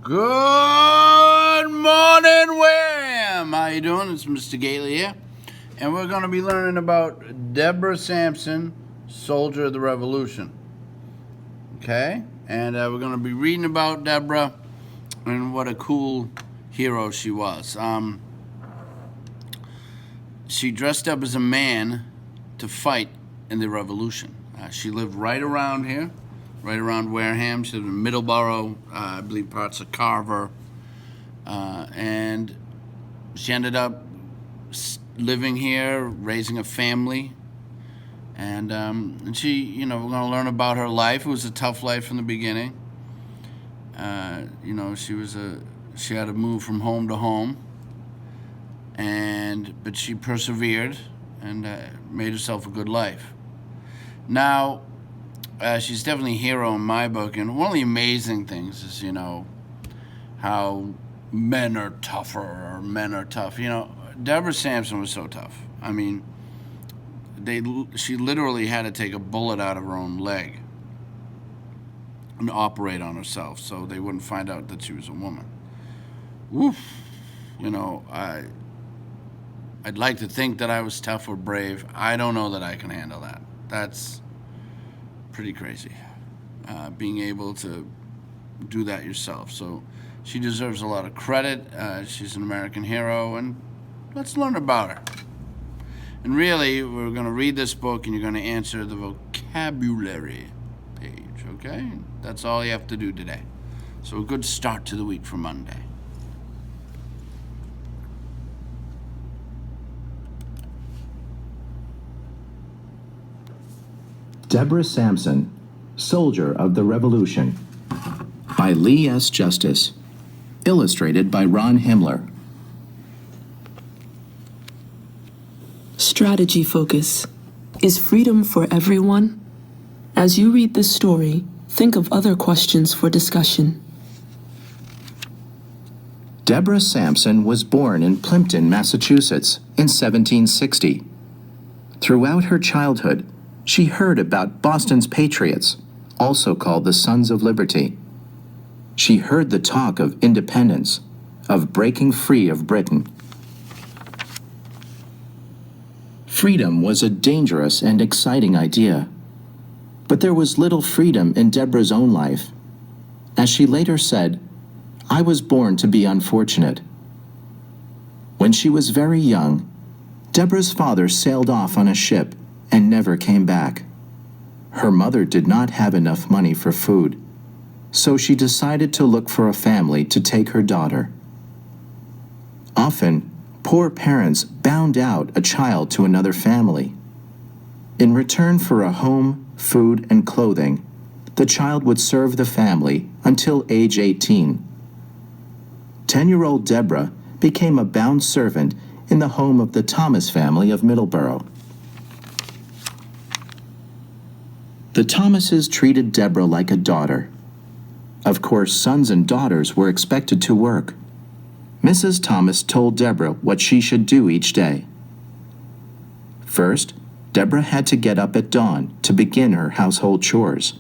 Good morning, Wareham. How you doing? It's Mr. Gately here, and we're going to be learning about Deborah Sampson, Soldier of the Revolution. Okay, and we're going to be reading about Deborah and what a cool hero she was. She dressed up as a man to fight in the Revolution. She lived right around here. Right around Wareham. She lived in Middleborough, I believe parts of Carver, and she ended up living here, raising a family, and she, we're going to learn about her life. It was a tough life from the beginning. She had to move from home to home, but she persevered and made herself a good life. Now, she's definitely a hero in my book, and one of the amazing things is, how men are tougher, or men are tough. Deborah Sampson was so tough. I mean, she literally had to take a bullet out of her own leg and operate on herself so they wouldn't find out that she was a woman. Oof. I'd like to think that I was tough or brave. I don't know that I can handle that. That's pretty crazy, being able to do that yourself. So she deserves a lot of credit. She's an American hero, and let's learn about her. And really, we're going to read this book, and you're going to answer the vocabulary page, okay? That's all you have to do today. So a good start to the week for Monday. Deborah Sampson, Soldier of the Revolution, by Lee S. Justice, illustrated by Ron Himmler. Strategy focus. Is freedom for everyone? As you read this story, think of other questions for discussion. Deborah Sampson was born in Plimpton, Massachusetts in 1760. Throughout her childhood, she heard about Boston's Patriots, also called the Sons of Liberty. She heard the talk of independence, of breaking free of Britain. Freedom was a dangerous and exciting idea, but there was little freedom in Deborah's own life. As she later said, "I was born to be unfortunate." When she was very young, Deborah's father sailed off on a ship and never came back. Her mother did not have enough money for food, so she decided to look for a family to take her daughter. Often, poor parents bound out a child to another family. In return for a home, food, and clothing, the child would serve the family until age 18. 10-year-old Deborah became a bound servant in the home of the Thomas family of Middleborough. The Thomases treated Deborah like a daughter. Of course, sons and daughters were expected to work. Mrs. Thomas told Deborah what she should do each day. First, Deborah had to get up at dawn to begin her household chores.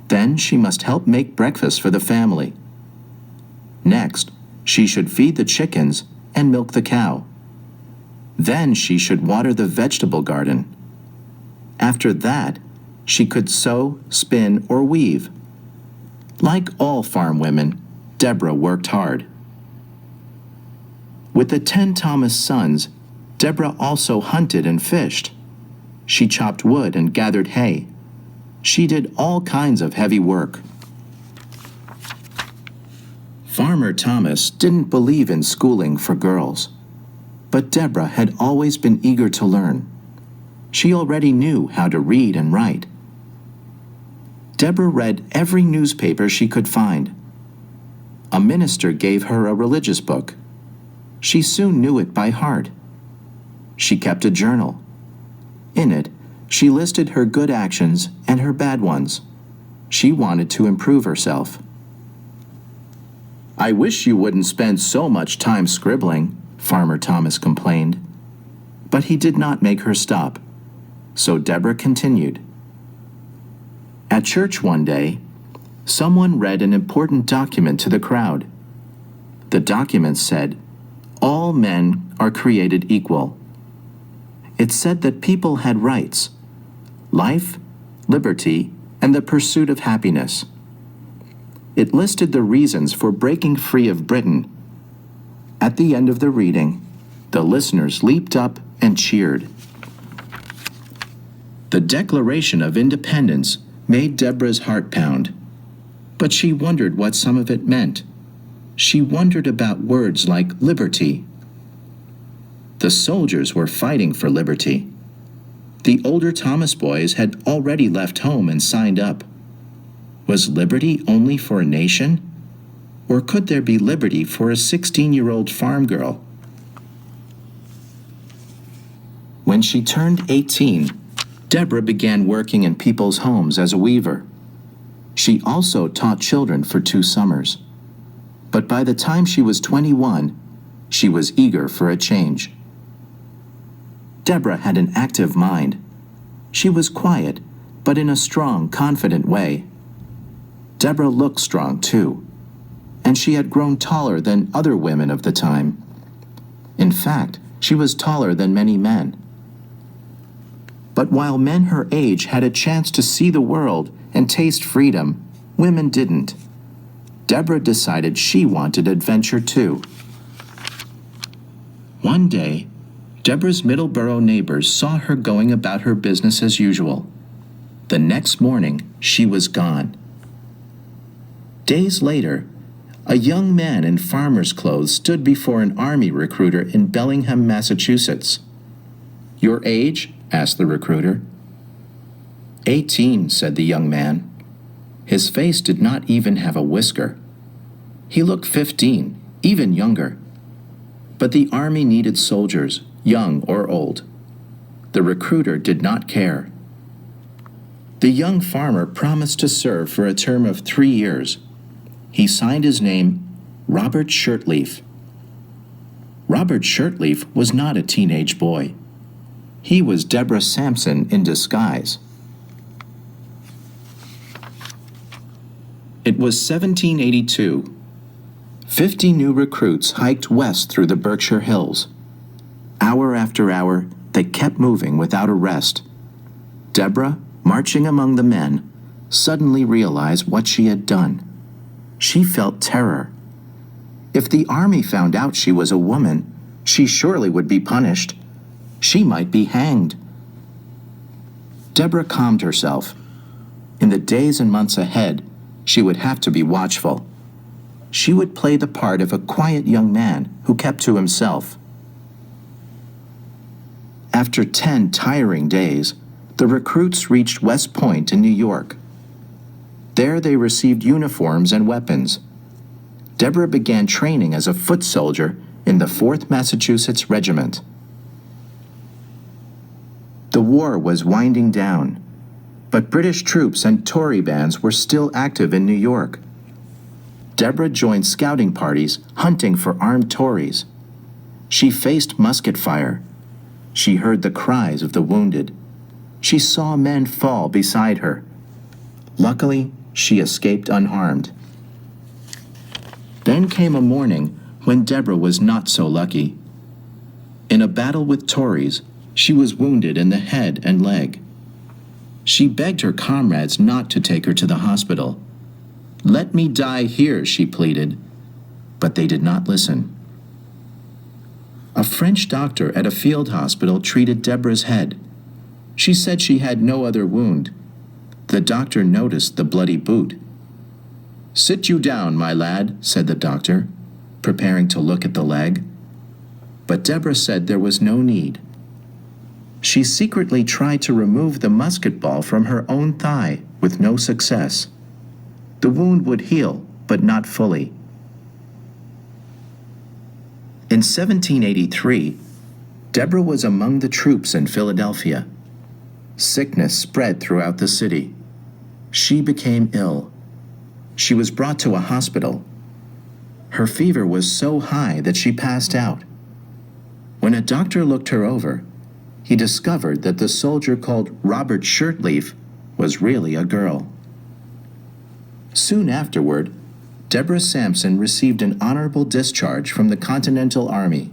Then she must help make breakfast for the family. Next, she should feed the chickens and milk the cow. Then she should water the vegetable garden. After that, she could sew, spin, or weave. Like all farm women, Deborah worked hard. With the 10 Thomas sons, Deborah also hunted and fished. She chopped wood and gathered hay. She did all kinds of heavy work. Farmer Thomas didn't believe in schooling for girls, but Deborah had always been eager to learn. She already knew how to read and write. Deborah read every newspaper she could find. A minister gave her a religious book. She soon knew it by heart. She kept a journal. In it, she listed her good actions and her bad ones. She wanted to improve herself. "I wish you wouldn't spend so much time scribbling," Farmer Thomas complained. But he did not make her stop. So Deborah continued. At church one day, Someone read an important document to the crowd. The document said, "All men are created equal." It said that people had rights: life, liberty, and the pursuit of happiness. It listed the reasons for breaking free of Britain. At the end of the reading, the listeners leaped up and cheered. The Declaration of Independence made Deborah's heart pound, but she wondered what some of it meant. She wondered about words like liberty. The soldiers were fighting for liberty. The older Thomas boys had already left home and signed up. Was liberty only for a nation? Or could there be liberty for a 16-year-old farm girl? When she turned 18, Deborah began working in people's homes as a weaver. She also taught children for 2 summers. But by the time she was 21, she was eager for a change. Deborah had an active mind. She was quiet, but in a strong, confident way. Deborah looked strong, too, and she had grown taller than other women of the time. In fact, she was taller than many men. But while men her age had a chance to see the world and taste freedom, women didn't. Deborah decided she wanted adventure, too. One day, Deborah's Middleborough neighbors saw her going about her business as usual. The next morning, she was gone. Days later, a young man in farmer's clothes stood before an army recruiter in Bellingham, Massachusetts. "Your age?" asked the recruiter. 18, said the young man. His face did not even have a whisker. He looked 15, even younger. But the army needed soldiers, young or old. The recruiter did not care. The young farmer promised to serve for a term of 3 years. He signed his name Robert Shirtleaf. Robert Shirtleaf was not a teenage boy. He was Deborah Sampson in disguise. It was 1782. 50 new recruits hiked west through the Berkshire Hills. Hour after hour, they kept moving without a rest. Deborah, marching among the men, suddenly realized what she had done. She felt terror. If the army found out she was a woman, she surely would be punished. She might be hanged. Deborah calmed herself. In the days and months ahead, she would have to be watchful. She would play the part of a quiet young man who kept to himself. After 10 tiring days, the recruits reached West Point in New York. There they received uniforms and weapons. Deborah began training as a foot soldier in the 4th Massachusetts Regiment. The war was winding down, but British troops and Tory bands were still active in New York. Deborah joined scouting parties hunting for armed Tories. She faced musket fire. She heard the cries of the wounded. She saw men fall beside her. Luckily, she escaped unharmed. Then came a morning when Deborah was not so lucky. In a battle with Tories, she was wounded in the head and leg. She begged her comrades not to take her to the hospital. "Let me die here," she pleaded, but they did not listen. A French doctor at a field hospital treated Deborah's head. She said she had no other wound. The doctor noticed the bloody boot. "Sit you down, my lad," said the doctor, preparing to look at the leg. But Deborah said there was no need. She secretly tried to remove the musket ball from her own thigh with no success. The wound would heal, but not fully. In 1783, Deborah was among the troops in Philadelphia. Sickness spread throughout the city. She became ill. She was brought to a hospital. Her fever was so high that she passed out. When a doctor looked her over, he discovered that the soldier called Robert Shirtleaf was really a girl. Soon afterward, Deborah Sampson received an honorable discharge from the Continental Army.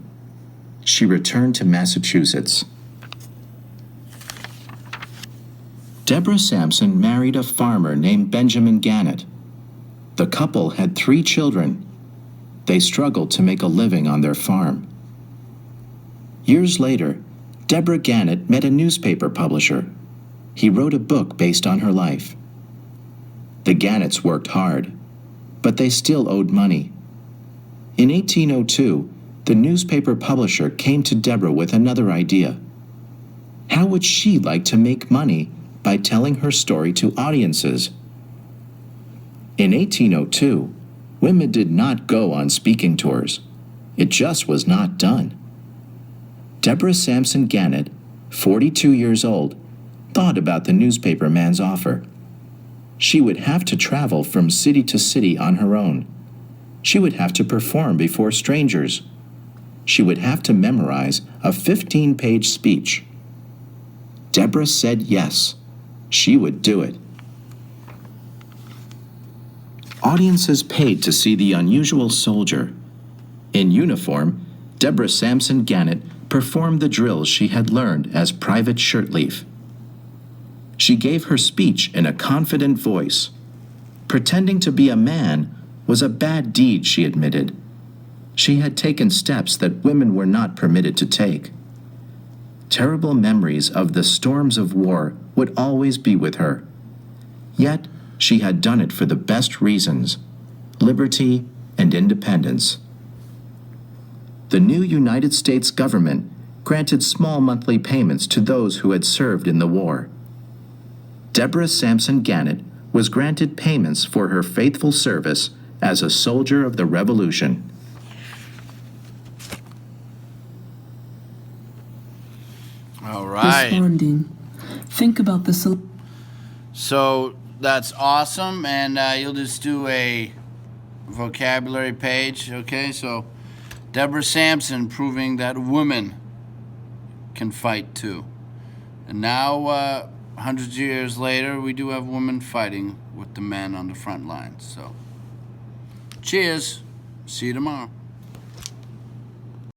She returned to Massachusetts. Deborah Sampson married a farmer named Benjamin Gannett. The couple had 3 children. They struggled to make a living on their farm. Years later, Deborah Gannett met a newspaper publisher. He wrote a book based on her life. The Gannetts worked hard, but they still owed money. In 1802, the newspaper publisher came to Deborah with another idea. How would she like to make money by telling her story to audiences? In 1802, women did not go on speaking tours. It just was not done. Deborah Sampson Gannett, 42 years old, thought about the newspaper man's offer. She would have to travel from city to city on her own. She would have to perform before strangers. She would have to memorize a 15-page speech. Deborah said yes. She would do it. Audiences paid to see the unusual soldier. In uniform, Deborah Sampson Gannett performed the drills she had learned as Private Shirtleaf. She gave her speech in a confident voice. Pretending to be a man was a bad deed, she admitted. She had taken steps that women were not permitted to take. Terrible memories of the storms of war would always be with her. Yet, she had done it for the best reasons: liberty and independence. The new United States government granted small monthly payments to those who had served in the war. Deborah Sampson Gannett was granted payments for her faithful service as a soldier of the Revolution. All right. Responding. Think about the So that's awesome, and you'll just do a vocabulary page, okay? So Deborah Sampson proving that women can fight too. And now, hundreds of years later, we do have women fighting with the men on the front lines. So cheers. See you tomorrow.